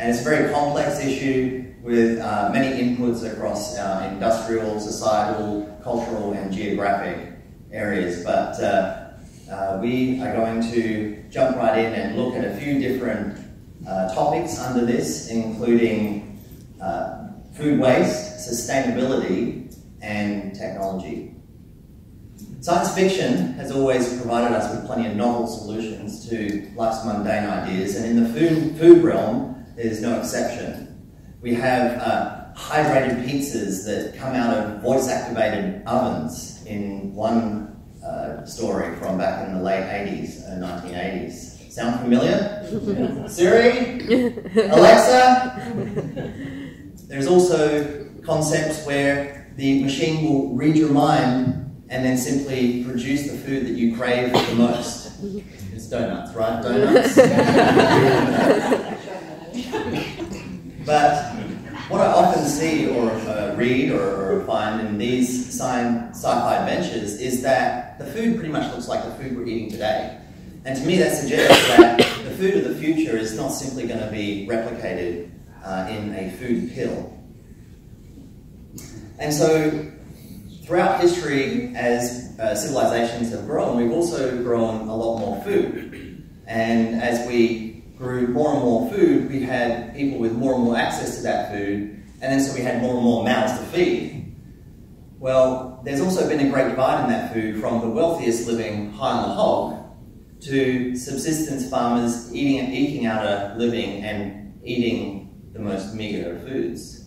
And it's a very complex issue with many inputs across industrial, societal, cultural, and geographic areas. But we are going to jump right in and look at a few different topics under this, including food waste, sustainability, and technology. Science fiction has always provided us with plenty of novel solutions to life's mundane ideas, and in the food realm, there's no exception. We have hydrated pizzas that come out of voice-activated ovens in one story from back in the late 80s and 1980s. Sound familiar? Siri? Alexa? There's also concepts where the machine will read your mind and then simply produce the food that you crave the most. It's donuts, right? Donuts? But what I often see or read or find in these sci-fi adventures is that the food pretty much looks like the food we're eating today. And to me that suggests that the food of the future is not simply going to be replicated in a food pill. And so throughout history, as civilizations have grown, we've also grown a lot more food. And as we grew more and more food, we had people with more and more access to that food, and then so we had more and more mouths to feed. Well, there's also been a great divide in that food from the wealthiest living high on the hog to subsistence farmers eking out a living and eating the most meager of foods.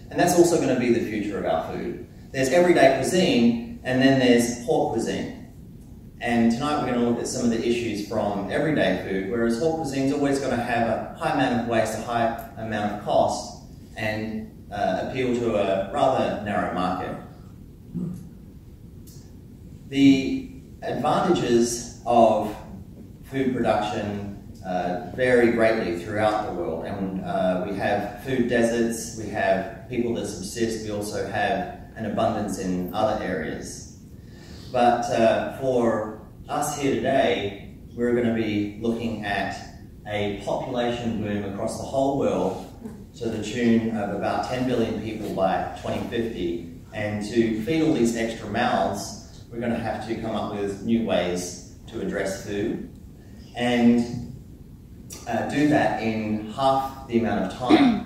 And that's also going to be the future of our food. There's everyday cuisine, and then there's haute cuisine. And tonight we're going to look at some of the issues from everyday food, whereas haute cuisine is always going to have a high amount of waste, a high amount of cost, and appeal to a rather narrow market. The advantages of food production vary greatly throughout the world, and we have food deserts, we have people that subsist, we also have an abundance in other areas. But for us here today, we're going to be looking at a population boom across the whole world to the tune of about 10 billion people by 2050. And to feed all these extra mouths, we're going to have to come up with new ways to address food and do that in half the amount of time.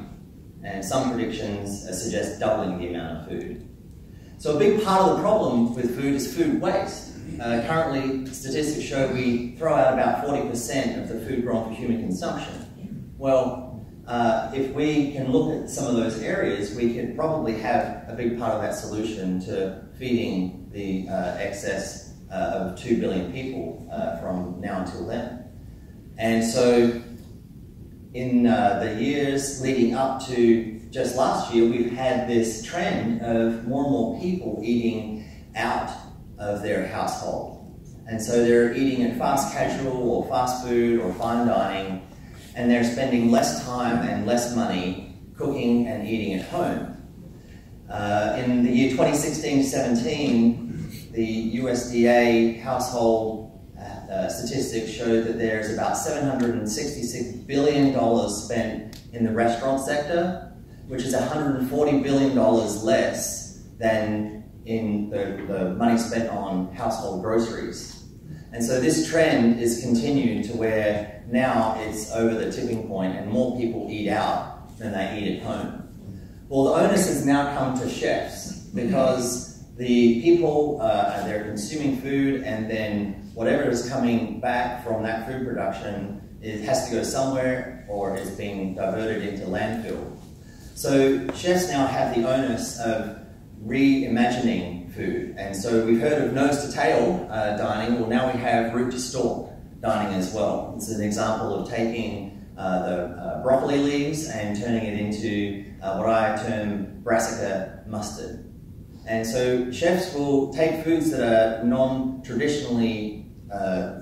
And some predictions suggest doubling the amount of food. So a big part of the problem with food is food waste. Currently, statistics show we throw out about 40% of the food grown for human consumption. Well, if we can look at some of those areas, we could probably have a big part of that solution to feeding the excess of 2 billion people from now until then. And so in the years leading up to just last year, we've had this trend of more and more people eating out of their household. And so they're eating at fast casual or fast food or fine dining, and they're spending less time and less money cooking and eating at home. In the year 2016-17, the USDA household statistics showed that there's about $766 billion spent in the restaurant sector, which is $140 billion less than in the money spent on household groceries. And so this trend is continued to where now it's over the tipping point and more people eat out than they eat at home. Well, the onus has now come to chefs because the people, they're consuming food, and then whatever is coming back from that food production, it has to go somewhere or is being diverted into landfill. So chefs now have the onus of reimagining food. And so we've heard of nose-to-tail dining. Well, now we have root-to-stalk dining as well. It's an example of taking the broccoli leaves and turning it into what I term brassica mustard. And so chefs will take foods that are non-traditionally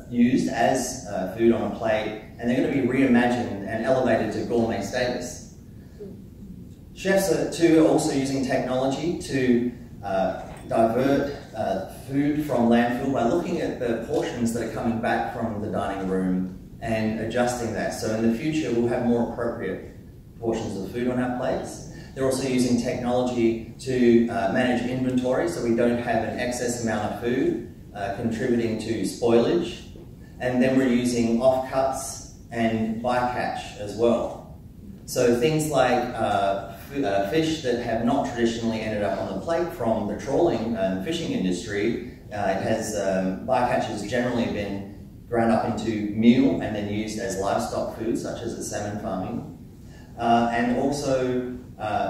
used as food on a plate, and they're going to be reimagined and elevated to gourmet status. Chefs are also using technology to divert food from landfill by looking at the portions that are coming back from the dining room and adjusting that. So in the future, we'll have more appropriate portions of food on our plates. They're also using technology to manage inventory so we don't have an excess amount of food contributing to spoilage. And then we're using offcuts and bycatch as well. So things like fish that have not traditionally ended up on the plate from the trawling and fishing industry, bycatch has generally been ground up into meal and then used as livestock food, such as the salmon farming. And also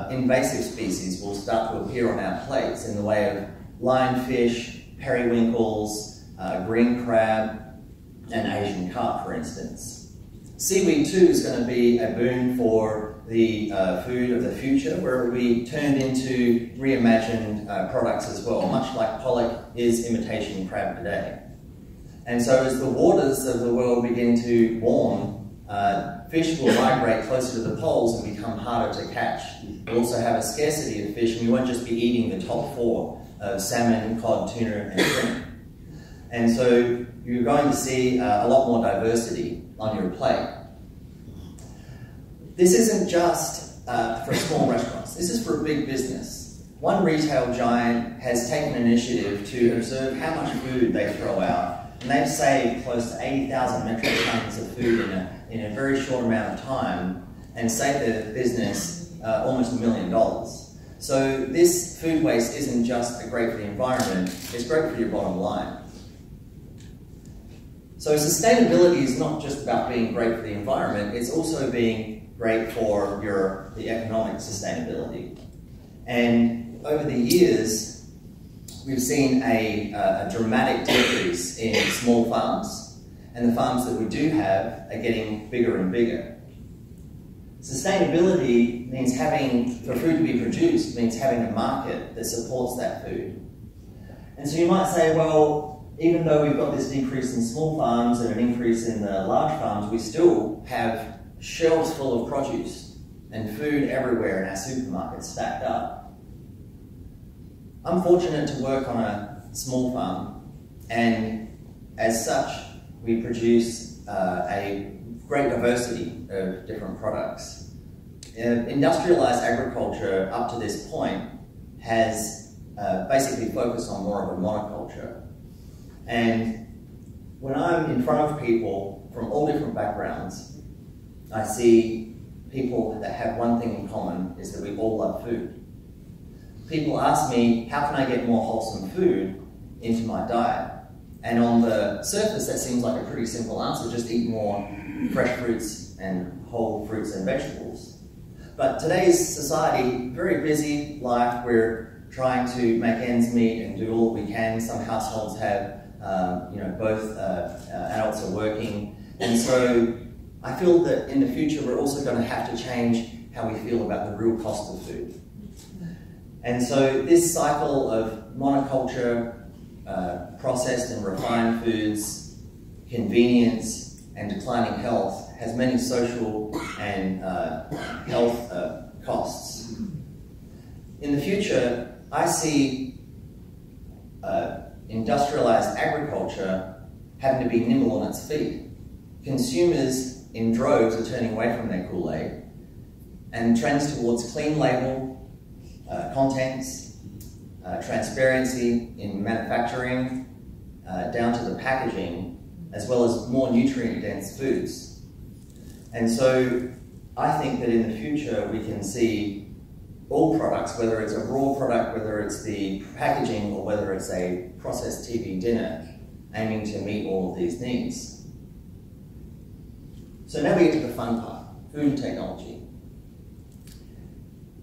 invasive species will start to appear on our plates in the way of lionfish, periwinkles, green crab, and Asian carp, for instance. Seaweed too is going to be a boon for the food of the future, where it will be turned into reimagined products as well, much like pollock is imitation crab today. And so as the waters of the world begin to warm, fish will migrate closer to the poles and become harder to catch. We'll also have a scarcity of fish, and we won't just be eating the top four of salmon, cod, tuna, and shrimp. And so you're going to see a lot more diversity on your plate. This isn't just for small restaurants, this is for big business. One retail giant has taken initiative to observe how much food they throw out, and they've saved close to 80,000 metric tons of food in a very short amount of time, and saved their business almost $1 million. So this food waste isn't just great for the environment, it's great for your bottom line. So sustainability is not just about being great for the environment, it's also being great for the economic sustainability. And over the years, we've seen a dramatic decrease in small farms, and the farms that we do have are getting bigger and bigger. Sustainability means for food to be produced, means having a market that supports that food. And so you might say, well, even though we've got this decrease in small farms and an increase in the large farms, we still have shelves full of produce and food everywhere in our supermarkets stacked up. I'm fortunate to work on a small farm, and as such, we produce a great diversity of different products. Industrialized agriculture up to this point has basically focused on more of a monoculture. And when I'm in front of people from all different backgrounds, I see people that have one thing in common, is that we all love food. People ask me, how can I get more wholesome food into my diet? And on the surface, that seems like a pretty simple answer, just eat more fresh fruits and whole fruits and vegetables. But today's society, very busy life, we're trying to make ends meet and do all we can. Some households have both adults are working, and so I feel that in the future we're also going to have to change how we feel about the real cost of food. And so this cycle of monoculture, processed and refined foods, convenience, and declining health has many social and health costs. In the future, I see industrialized agriculture having to be nimble on its feet. Consumers in droves are turning away from their Kool-Aid, and trends towards clean label contents, transparency in manufacturing, down to the packaging, as well as more nutrient-dense foods. And so I think that in the future we can see all products, whether it's a raw product, whether it's the packaging, or whether it's a processed TV dinner, aiming to meet all of these needs. So now we get to the fun part, food and technology.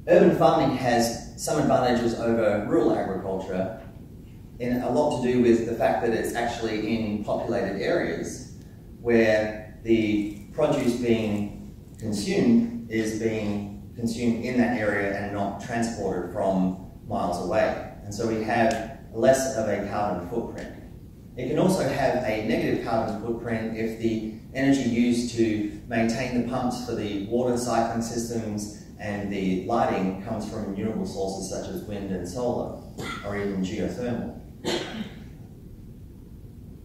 Urban farming has some advantages over rural agriculture, and a lot to do with the fact that it's actually in populated areas where the produce being consumed is being consumed in that area and not transported from miles away. And so we have less of a carbon footprint. It can also have a negative carbon footprint if the energy used to maintain the pumps for the water cycling systems and the lighting comes from renewable sources such as wind and solar, or even geothermal.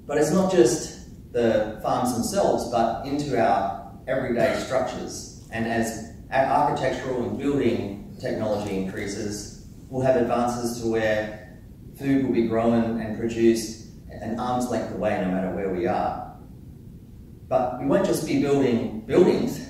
But it's not just the farms themselves, but into our everyday structures. And as architectural and building technology increases, we'll have advances to where food will be grown and produced an arm's length away no matter where we are. But we won't just be building buildings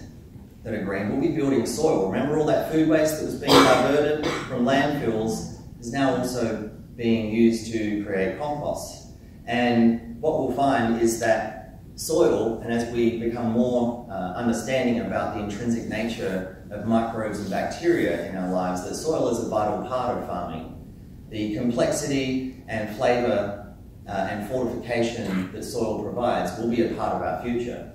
that are green, we'll be building soil. Remember all that food waste that was being diverted from landfills is now also being used to create compost. And what we'll find is that soil, and as we become more understanding about the intrinsic nature of microbes and bacteria in our lives, that soil is a vital part of farming. The complexity and flavour and fortification that soil provides will be a part of our future.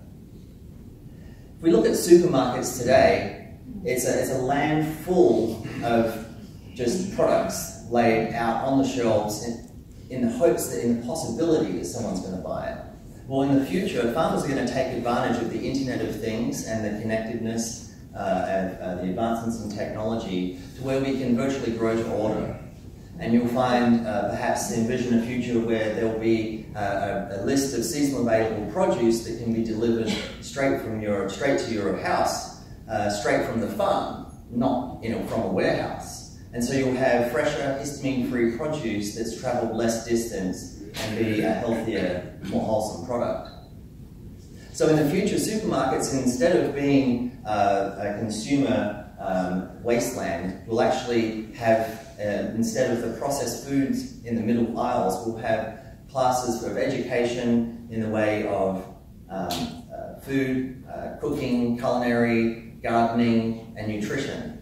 If we look at supermarkets today, it's a land full of just products laid out on the shelves in the hopes that, in the possibility that someone's going to buy it. Well, in the future, farmers are going to take advantage of the Internet of Things and the connectedness of the advancements in technology to where we can virtually grow to order. And you'll find, perhaps envision a future where there'll be a list of seasonal available produce that can be delivered straight to your house, straight from the farm, not from a warehouse. And so you'll have fresher, histamine-free produce that's travelled less distance and be a healthier, more wholesome product. So in the future, supermarkets, instead of being a consumer wasteland, will actually have, instead of the processed foods in the middle aisles, we'll have classes of education in the way of food, cooking, culinary, gardening, and nutrition.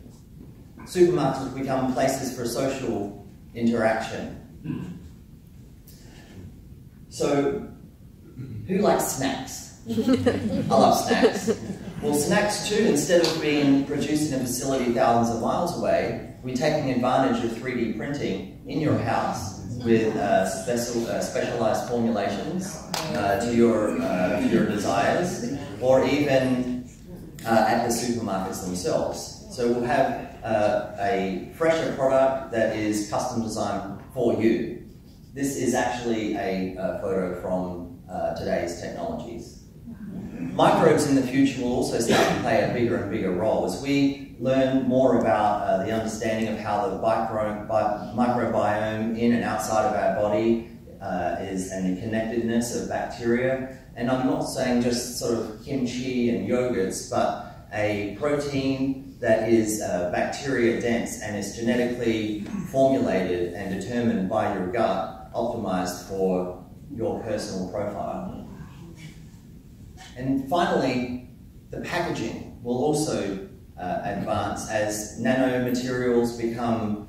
Supermarkets will become places for social interaction. So, who likes snacks? I love snacks. Well, snacks too, instead of being produced in a facility thousands of miles away, we're taking advantage of 3D printing in your house with specialized formulations to your desires, or even at the supermarkets themselves. So we'll have a fresher product that is custom designed for you. This is actually a photo from today's technologies. Microbes in the future will also start to play a bigger and bigger role as we learn more about the understanding of how the microbiome in and outside of our body is, and the connectedness of bacteria. And I'm not saying just sort of kimchi and yogurts, but a protein that is bacteria dense and is genetically formulated and determined by your gut, optimized for your personal profile. And finally, the packaging will also advance as nanomaterials become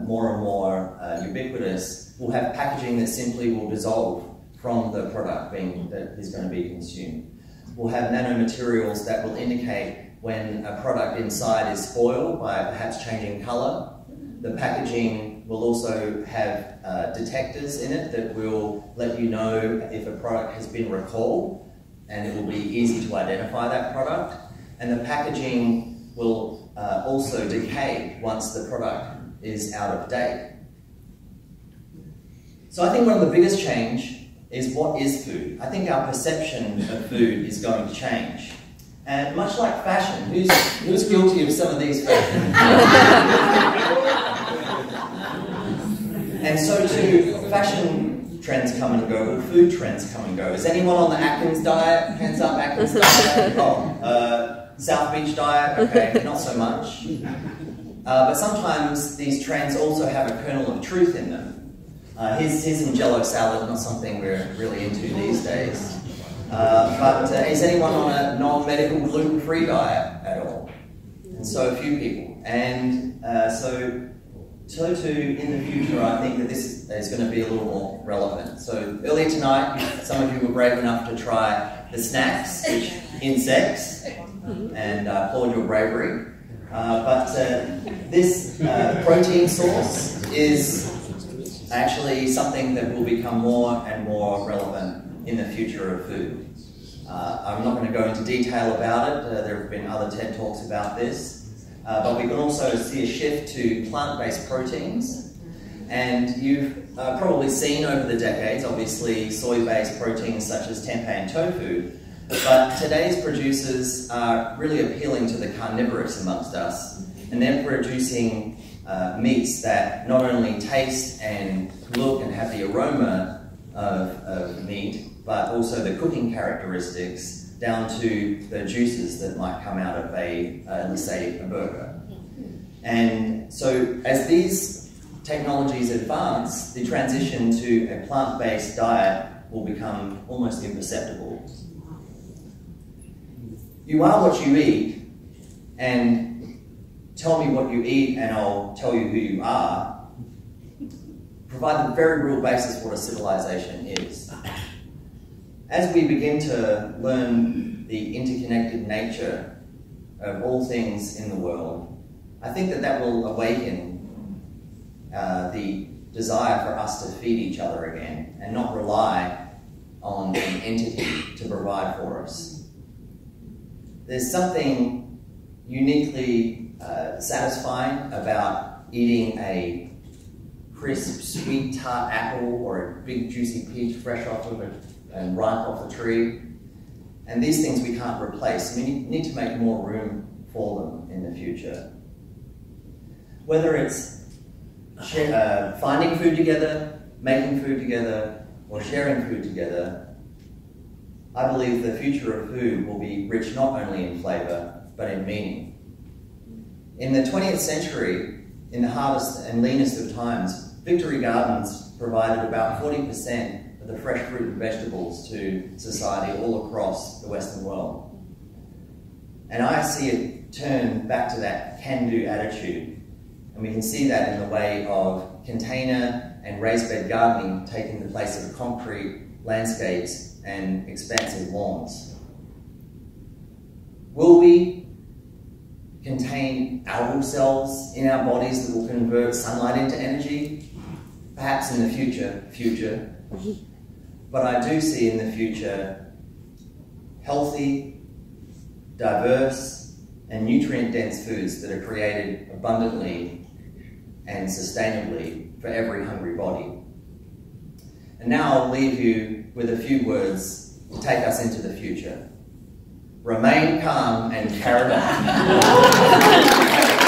more and more ubiquitous. We'll have packaging that simply will dissolve from the product that is going to be consumed. We'll have nanomaterials that will indicate when a product inside is spoiled by perhaps changing colour. The packaging will also have detectors in it that will let you know if a product has been recalled, and it will be easy to identify that product. And the packaging will also decay once the product is out of date. So I think one of the biggest change is what is food. I think our perception of food is going to change. And much like fashion, who's guilty of some of these fashion? And so too, fashion trends come and go, food trends come and go. Is anyone on the Atkins diet? Hands up, Atkins diet. Oh, South Beach diet? Okay, not so much. But sometimes these trends also have a kernel of truth in them. Here's some Jell-O salad, not something we're really into these days. But is anyone on a non-medical gluten-free diet at all? And so a few people. And so too, in the future, I think that this is going to be a little more relevant. So earlier tonight, some of you were brave enough to try the snacks, which insects, and applaud your bravery. But this protein source is actually something that will become more and more relevant in the future of food. I'm not going to go into detail about it. There have been other TED Talks about this. But we can also see a shift to plant-based proteins. And you've probably seen over the decades, obviously, soy-based proteins such as tempeh and tofu But today's producers are really appealing to the carnivorous amongst us, and they're producing meats that not only taste and look and have the aroma of meat, but also the cooking characteristics down to the juices that might come out of let's say, a burger. And so as these technologies advance, the transition to a plant-based diet will become almost imperceptible. You are what you eat, and tell me what you eat and I'll tell you who you are, provide the very real basis for what a civilization is. As we begin to learn the interconnected nature of all things in the world, I think that that will awaken the desire for us to feed each other again and not rely on an entity to provide for us. There's something uniquely satisfying about eating a crisp, sweet, tart apple or a big, juicy peach fresh off of and ripe off the tree. And these things we can't replace. We need to make more room for them in the future. Whether it's finding food together, making food together, or sharing food together, I believe the future of food will be rich not only in flavour, but in meaning. In the 20th century, in the hardest and leanest of times, Victory Gardens provided about 40% of the fresh fruit and vegetables to society all across the Western world. And I see it turn back to that can-do attitude. And we can see that in the way of container and raised bed gardening taking the place of concrete landscapes and expansive lawns. Will we contain algal cells in our bodies that will convert sunlight into energy? Perhaps in the future. But I do see in the future healthy, diverse, and nutrient-dense foods that are created abundantly and sustainably for every hungry body. And now I'll leave you with a few words to take us into the future. Remain calm and carry on.